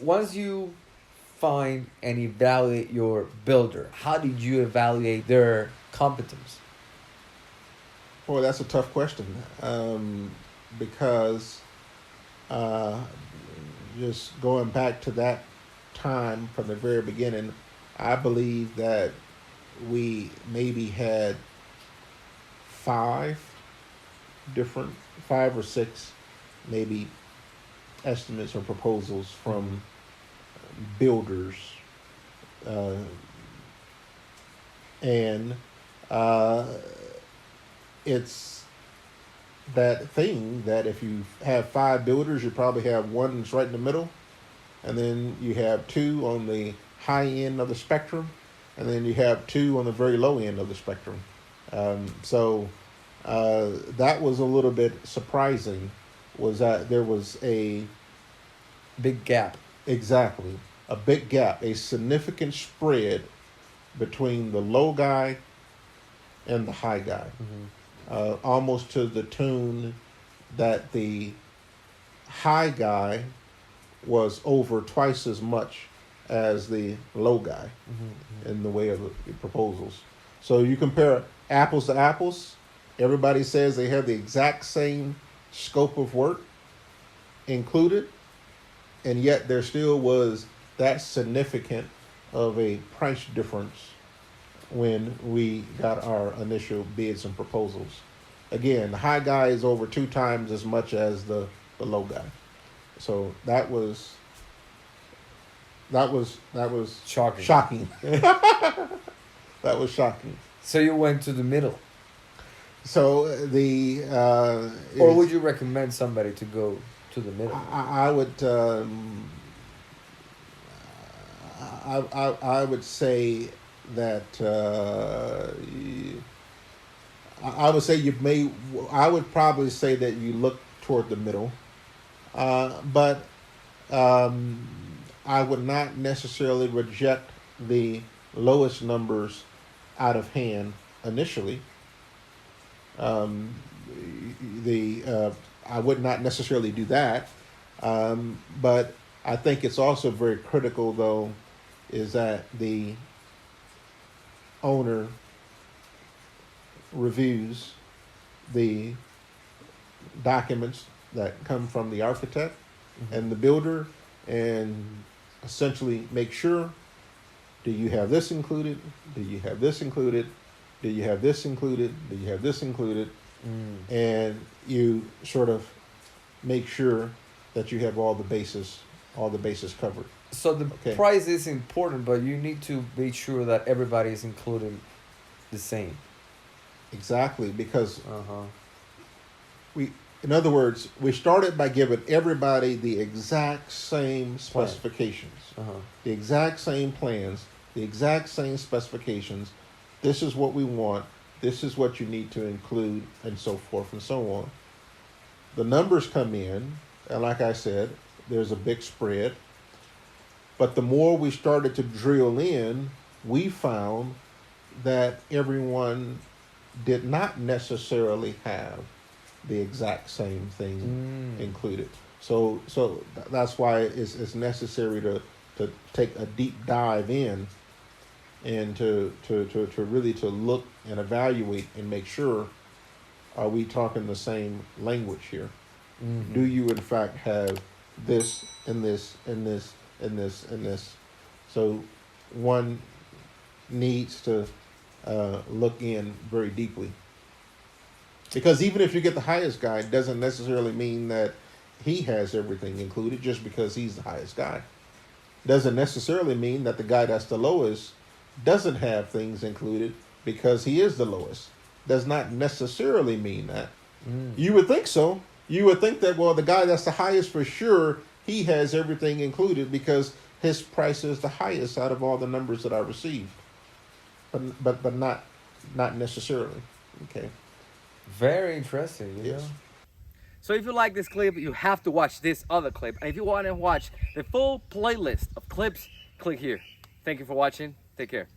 once you find and evaluate your builder, how did you evaluate their competence? Boy, that's a tough question. Because just going back to that time from the very beginning, I believe that we maybe had five or six, maybe estimates or proposals from builders, and it's that thing that if you have five builders, you probably have one that's right in the middle, and then you have two on the high end of the spectrum, and then you have two on the very low end of the spectrum. So that was a little bit surprising, was that there was a big gap. Exactly. A big gap, a significant spread between the low guy and the high guy. Almost to the tune that the high guy was over twice as much as the low guy in the way of the proposals. So you compare apples to apples, everybody says they have the exact same scope of work included, and yet there still was that significant of a price difference when we got our initial bids and proposals. Again, the high guy is over 2 times as much as the low guy. So that was Shocking. That was shocking. So you went to the middle. So or would you recommend somebody to go to the middle? I would I would say that I would say I would probably say that you look toward the middle, but I would not necessarily reject the lowest numbers out of hand initially. I would not necessarily do that, but I think it's also very critical, though, is that the owner reviews the documents that come from the architect and the builder, and essentially make sure, do you have this included? Do you have this included? Do you have this included? Do you have this included? And you sort of make sure that you have all the bases covered. So the price is important, but you need to be sure that everybody is included the same. Exactly, because in other words, we started by giving everybody the exact same specifications, the exact same plans, the exact same specifications. This is what we want. This is what you need to include, and so forth and so on. The numbers come in, and like I said, there's a big spread. But the more we started to drill in, we found that everyone did not necessarily have the exact same thing included. So that's why it's necessary to take a deep dive in and to really to look and evaluate and make sure, are we talking the same language here? Do you in fact have this and this and this and this and this? So one needs to look in very deeply, because even if you get the highest guy, it doesn't necessarily mean that he has everything included just because he's the highest guy. Doesn't necessarily mean that the guy that's the lowest doesn't have things included because he is the lowest. Does not necessarily mean that. You would think so. You would think that, well, the guy that's the highest for sure, he has everything included because his price is the highest out of all the numbers that I received. But not necessarily. Okay. Very interesting. You know? So if you like this clip, you have to watch this other clip. And if you want to watch the full playlist of clips, click here. Thank you for watching. Take care.